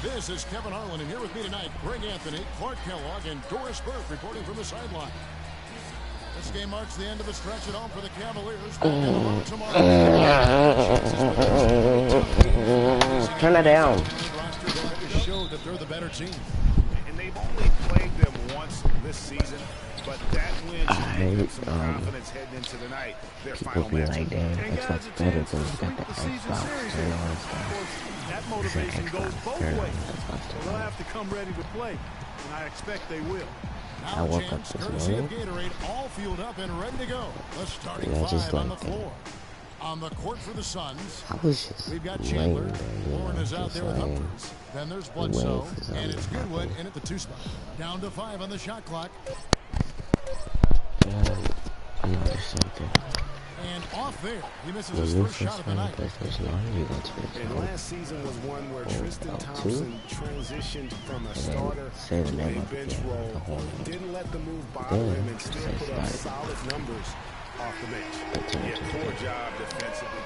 This is Kevin Harlan, and here with me tonight, Greg Anthony, Clark Kellogg, and Doris Burke reporting from the sideline. This game marks the end of the stretch at home for the Cavaliers. Turn it down. Showed that they're the better team. And they've only played them once this season, but that win should give them some confidence heading into the night. Their final match. Like, damn, it's much better than you got the Xbox. That motivation goes both ways. So they'll have to come ready to play, and I expect they will. I woke up this morning. Gatorade all fueled up and ready to go. The starting five on the floor. On the court for the Suns, I was just we've got Chandler. Warren is out there with Humphries. Then there's Bledsoe, and it's Goodwood in at the 2 spot. Down to 5 on the shot clock. And off there, he misses his first shot of the night. And last season was one where Tristan Thompson transitioned from a starter to a bench role. Didn't let the move bother him and still put up solid numbers off the bench. Yeah, poor job defensively.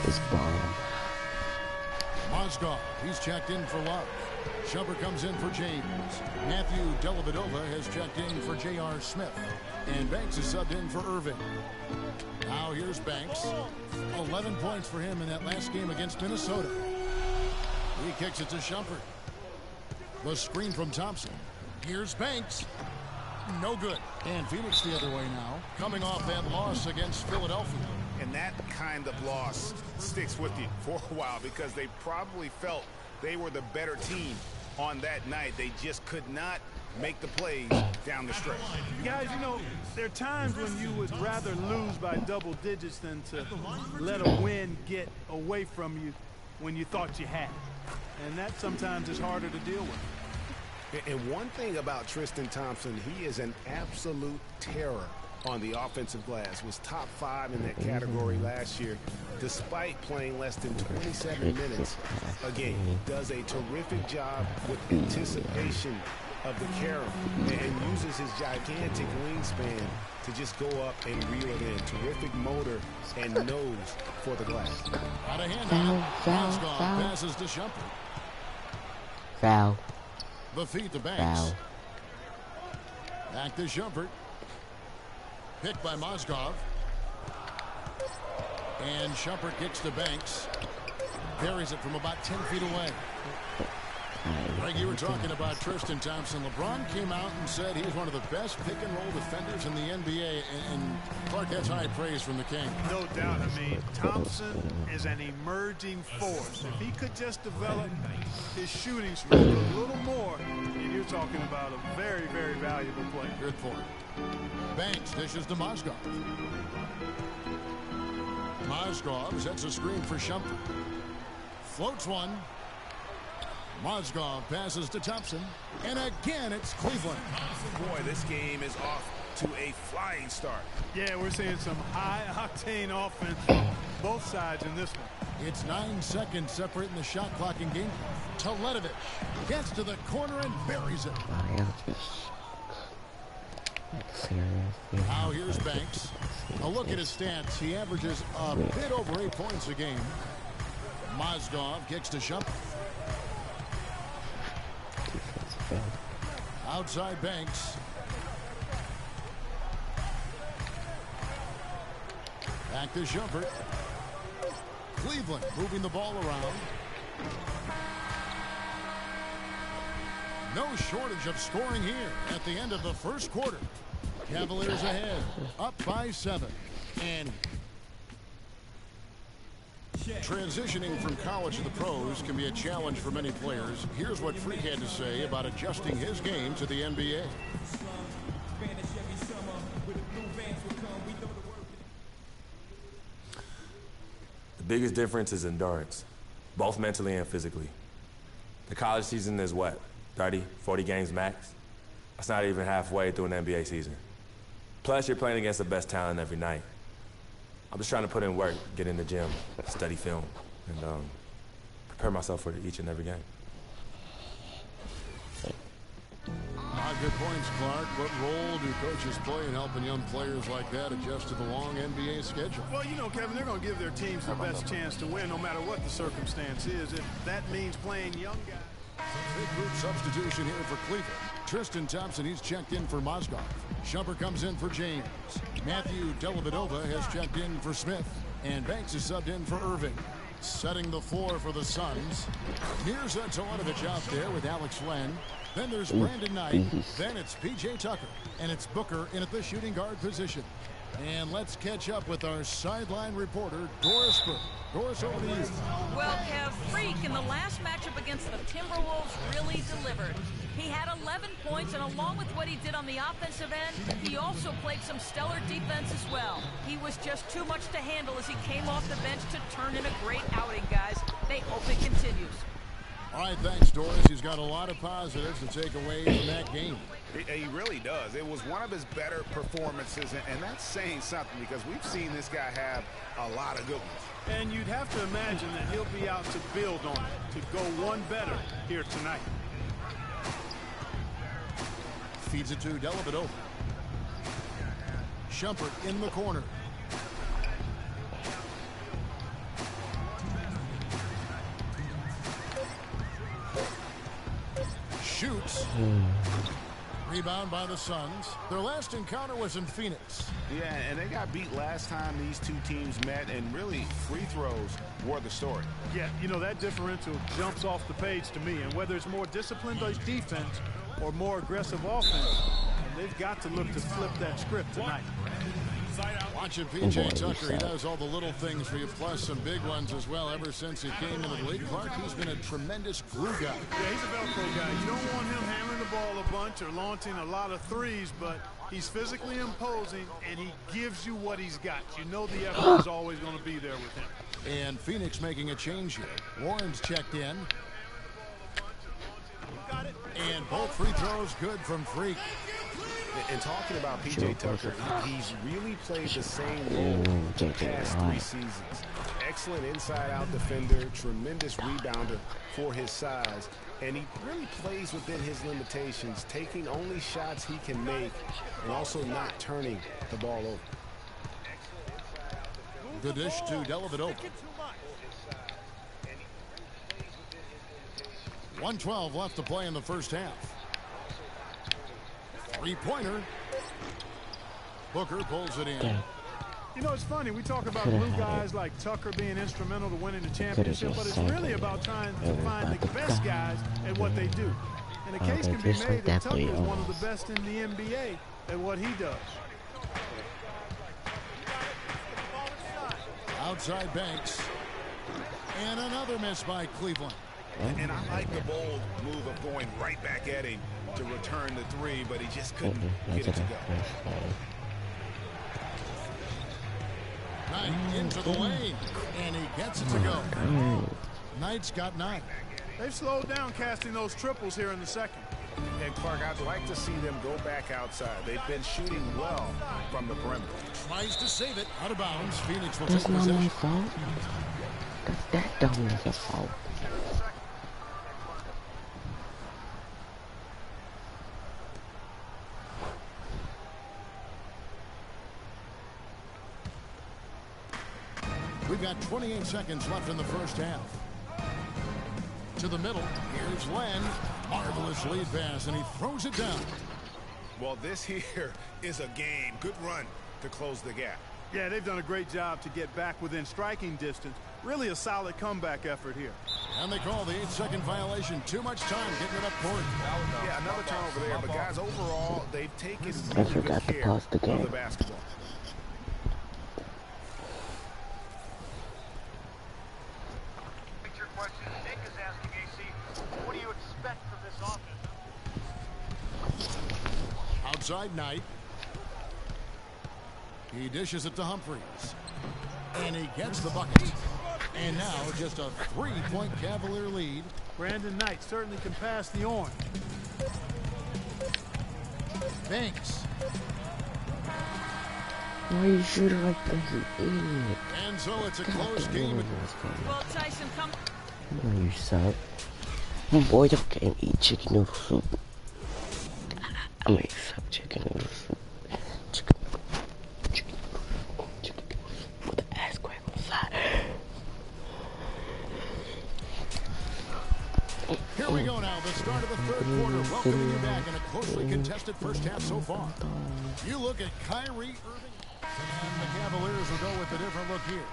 It's bomb. Mozgov, he's checked in for Love. Shumpert comes in for James. Matthew Dellavedova has checked in for J.R. Smith. And Banks is subbed in for Irving. Now here's Banks. 11 points for him in that last game against Minnesota. He kicks it to Shumpert. The screen from Thompson. Here's Banks. No good. And Phoenix the other way now, coming off that loss against Philadelphia. And that kind of loss sticks with you for a while because they probably felt they were the better team on that night. They just could not make the plays down the stretch. Guys, you know, there are times when you would rather lose by double digits than to let a win get away from you when you thought you had. And that sometimes is harder to deal with. And one thing about Tristan Thompson, he is an absolute terror on the offensive glass. Was top 5 in that category last year, despite playing less than 27 minutes a game. Does a terrific job with anticipation of the carry and uses his gigantic wingspan to just go up and reel it in. Terrific motor and nose for the glass. Out of hand. Foul. Passes to Shumpert. Foul. The feed to Banks. Back to Shumpert. Picked by Mozgov. And Shumpert kicks to Banks. Carries it from about 10 feet away. Greg, you were talking about Tristan Thompson. LeBron came out and said he's one of the best pick-and-roll defenders in the NBA, and Clark, that's high praise from the King. No doubt. I mean, Thompson is an emerging force. If he could just develop his shooting stroke a little more, and you're talking about a very, very valuable player. Good point. Banks dishes to Mozgov. Mozgov sets a screen for Shumpert. Floats one. Mozgov passes to Thompson, and again it's Cleveland. Boy, this game is off to a flying start. Yeah, we're seeing some high-octane offense from both sides in this one. It's 9 seconds separating the shot clock in game. Teletovic gets to the corner and buries it. Now here's Banks. A look at his stats. He averages a bit over 8 points a game. Mozgov kicks to Shumpert. Outside Banks. Back to Shumpert. Cleveland moving the ball around. No shortage of scoring here at the end of the first quarter. Cavaliers ahead, up by 7. And transitioning from college to the pros can be a challenge for many players. Here's what Freak had to say about adjusting his game to the NBA. The biggest difference is endurance, both mentally and physically. The college season is what, 30, 40 games max? That's not even halfway through an NBA season. Plus, you're playing against the best talent every night. I'm just trying to put in work, get in the gym, study film, and prepare myself for each and every game. Good points, Clark. What role do coaches play in helping young players like that adjust to the long NBA schedule? Well, you know, Kevin, they're going to give their teams the best chance to win no matter what the circumstance is. If that means playing young guys. Big group substitution here for Cleveland. Tristan Thompson, he's checked in for Mozgov. Shumpert comes in for James. Matthew Dellavedova has checked in for Smith. And Banks is subbed in for Irving. Setting the floor for the Suns. Mirza Teletovic out there with Alex Len. Then there's Brandon Knight. Then it's P.J. Tucker. And it's Booker in at the shooting guard position. And let's catch up with our sideline reporter, Doris Burke. Doris, over to you. Well, Kev, Freak in the last matchup against the Timberwolves really delivered. He had 11 points, and along with what he did on the offensive end, he also played some stellar defense as well. He was just too much to handle as he came off the bench to turn in a great outing, guys. They hope it continues. All right, thanks, Doris. He's got a lot of positives to take away from that game. He really does. It was one of his better performances, and that's saying something because we've seen this guy have a lot of good ones. And you'd have to imagine that he'll be out to build on it, to go one better here tonight. Feeds it to Dellavedova. Shumpert in the corner. Shoots. Rebound by the Suns. Their last encounter was in Phoenix. Yeah, and they got beat last time these two teams met, and really free throws were the story. Yeah, you know, that differential jumps off the page to me, and whether it's more disciplined defense or more aggressive offense, they've got to look to flip that script tonight. Watching P.J. Tucker, he does all the little things for you, plus some big ones as well. Ever since he came into the league, Clark, he's been a tremendous glue guy. Yeah, he's a Velcro guy. You don't want him hammering the ball a bunch or launching a lot of threes, but he's physically imposing, and he gives you what he's got. You know the effort is always going to be there with him. And Phoenix making a change here. Warren's checked in. And both free throws good from Freak. And talking about P.J. Tucker, he's really played the same role the past 3 seasons. Excellent inside-out defender, tremendous rebounder for his size, and he really plays within his limitations, taking only shots he can make and also not turning the ball over. The dish to Dellavedova. 1:12 left to play in the first half. Three-pointer. Booker pulls it in. You know, it's funny. We talk about blue guys like Tucker being instrumental to winning the championship, but it's really about trying to find the best guys at what they do. And a case can be made that Tucker is one of the best in the NBA at what he does. Outside Banks. And another miss by Cleveland. And I like the bold move of going right back at him to return the 3, but he just couldn't get it to go. Knight into the lane, and he gets it to go. Knight's got 9. They've slowed down casting those triples here in the second. And Clark, I'd like to see them go back outside. They've been shooting well from the perimeter. Tries to save it. Out of bounds. Phoenix will That's take not possession. my fault. That dumb is a fault. We've got 28 seconds left in the first half. To the middle. Here's Len. Marvelous lead pass, and he throws it down. Well, this here is a game. Good run to close the gap. Yeah, they've done a great job to get back within striking distance. Really a solid comeback effort here. And they call the 8-second violation. Too much time getting it up court. Yeah, another turnover there. But, guys, overall, they've taken I really good forgot to care pause the of game. the basketball. Outside Knight. He dishes it to Humphries. And he gets the bucket. And now just a 3-point Cavalier lead. Brandon Knight certainly can pass the orange. Banks. Why you shoot it like that, you idiot? And so it's a close game. Well, Tyson, come. You suck. Boy, I can't eat chicken noodle soup. I make some chicken noodles. Chicken noodles with the ass crack on the side. Here we go now, the start of the third quarter. Welcoming you back in a closely contested first half so far. You look at Kyrie Irving, and the Cavaliers will go with a different look here.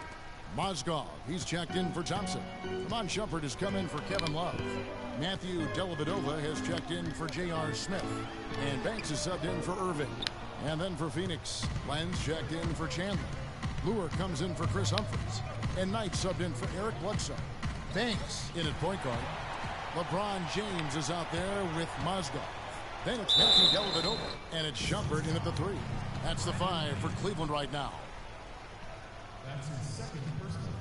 Mozgov, he's checked in for Thompson. Ramon Shumpert has come in for Kevin Love. Matthew Dellavedova has checked in for J.R. Smith. And Banks is subbed in for Irving. And then for Phoenix, Lenz checked in for Chandler. Lure comes in for Chris Humphries. And Knight subbed in for Eric Bledsoe. Banks in at point guard. LeBron James is out there with Mozgov. Then it's Matthew Dellavedova. And it's Shumpert in at the 3. That's the 5 for Cleveland right now. That's his second personal foul.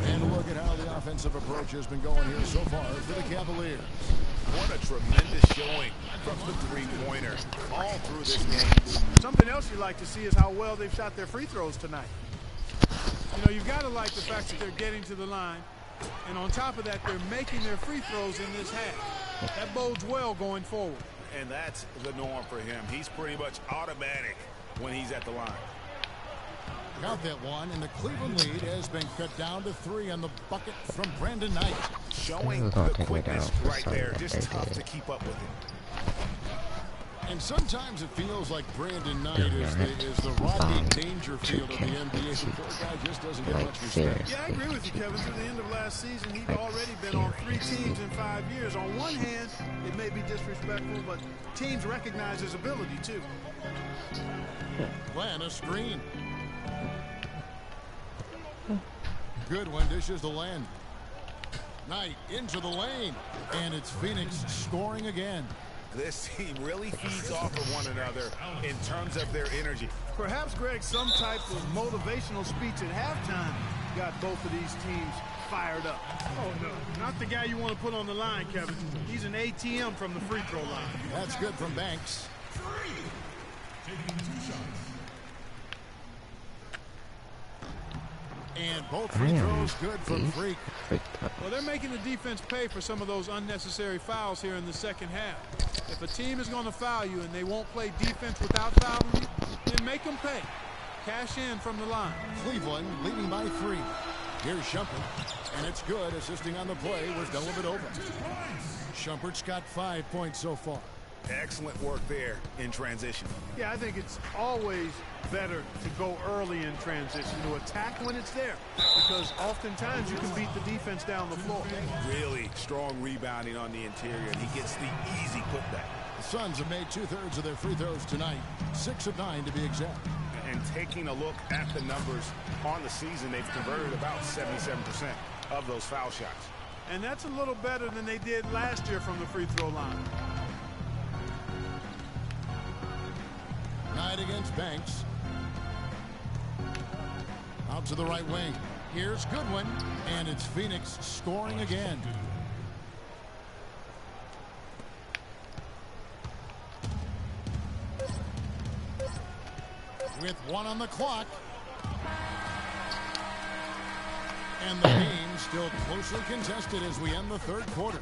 And look at how the offensive approach has been going here so far for the Cavaliers. What a tremendous showing from the three-pointer all through this game. Something else you like to see is how well they've shot their free throws tonight. You know, you've got to like the fact that they're getting to the line, and on top of that, they're making their free throws in this half. That bodes well going forward. And that's the norm for him. He's pretty much automatic when he's at the line. Got that one, and the Cleveland lead has been cut down to 3 on the bucket from Brandon Knight. Showing the quickness right there. Just tough to keep up with it. And sometimes it feels like Brandon Knight is the Rodney Dangerfield of the NBA. The poor guy just doesn't get much respect. Yeah, I agree with you, Kevin. Through the end of last season, he'd already been on 3 teams in 5 years. On one hand, it may be disrespectful, but teams recognize his ability, too. Glenn, a screen. Good one, dishes to Len. Knight into the lane. And it's Phoenix scoring again. This team really feeds off of one another in terms of their energy. Perhaps, Greg, some type of motivational speech at halftime got both of these teams fired up. Oh, no, not the guy you want to put on the line, Kevin. He's an ATM from the free throw line. That's good from Banks. Taking 2 shots. And both free throws good from Freak. Well, they're making the defense pay for some of those unnecessary fouls here in the second half. If a team is going to foul you and they won't play defense without fouling you, then make them pay. Cash in from the line. Cleveland leading by 3. Here's Shumpert, and it's good. Assisting on the play was Dellavedova. Shumpert's got 5 points so far. Excellent work there in transition. Yeah, I think it's always better to go early in transition, to attack when it's there, because oftentimes you can beat the defense down the floor. Really strong rebounding on the interior, and he gets the easy putback. The Suns have made 2/3 of their free throws tonight, 6 of 9 to be exact. And taking a look at the numbers on the season, they've converted about 77% of those foul shots. And that's a little better than they did last year from the free throw line. Knight against Banks. Out to the right wing. Here's Goodwin, and it's Phoenix scoring again. With 1 on the clock. And the game still closely contested as we end the third quarter.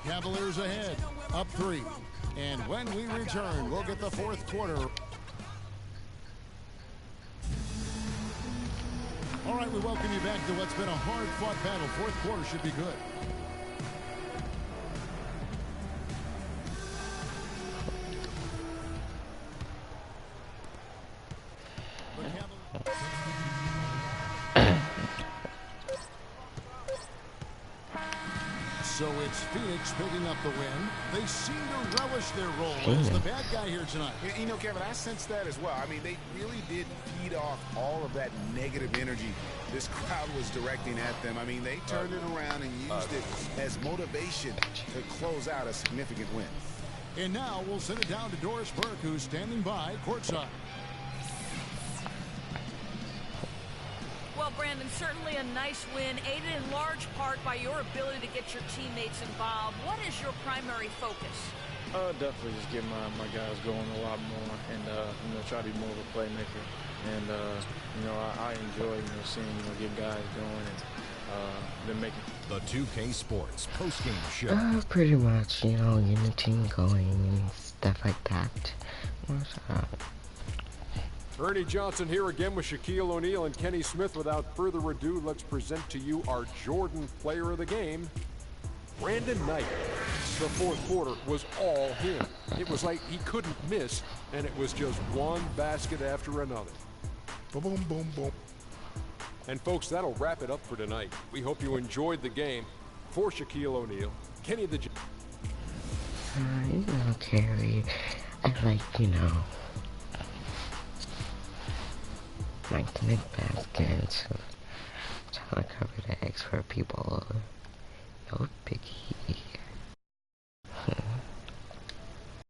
Cavaliers ahead, up 3. And when we return, we'll get the fourth quarter. All right, we welcome you back to what's been a hard-fought battle. Fourth quarter should be good. So it's Phoenix picking up the win. They seem to relish their role as the bad guy here tonight. You know, Kevin, I sense that as well. I mean, they really did feed off all of that negative energy this crowd was directing at them. I mean, they turned it around and used it as motivation to close out a significant win. And now we'll send it down to Doris Burke, who's standing by courtside. Well, Brandon, certainly a nice win, aided in large part by your ability to get your teammates involved. What is your primary focus? Definitely just get my guys going a lot more and, try to be more of a playmaker. And, I enjoy, seeing, getting guys going and, than making. The 2K Sports post-game show. Pretty much, you know, getting the team going and stuff like that. What's up? Ernie Johnson here again with Shaquille O'Neal and Kenny Smith. Without further ado, let's present to you our Jordan player of the game, Brandon Knight. The fourth quarter was all him. It was like he couldn't miss, and it was just one basket after another. Boom, boom, boom, boom. And folks, that'll wrap it up for tonight. We hope you enjoyed the game. For Shaquille O'Neal, Kenny the... You know, Carrie, I like, you know, like to make baskets, trying to cover the eggs for people. Yo, Biggie.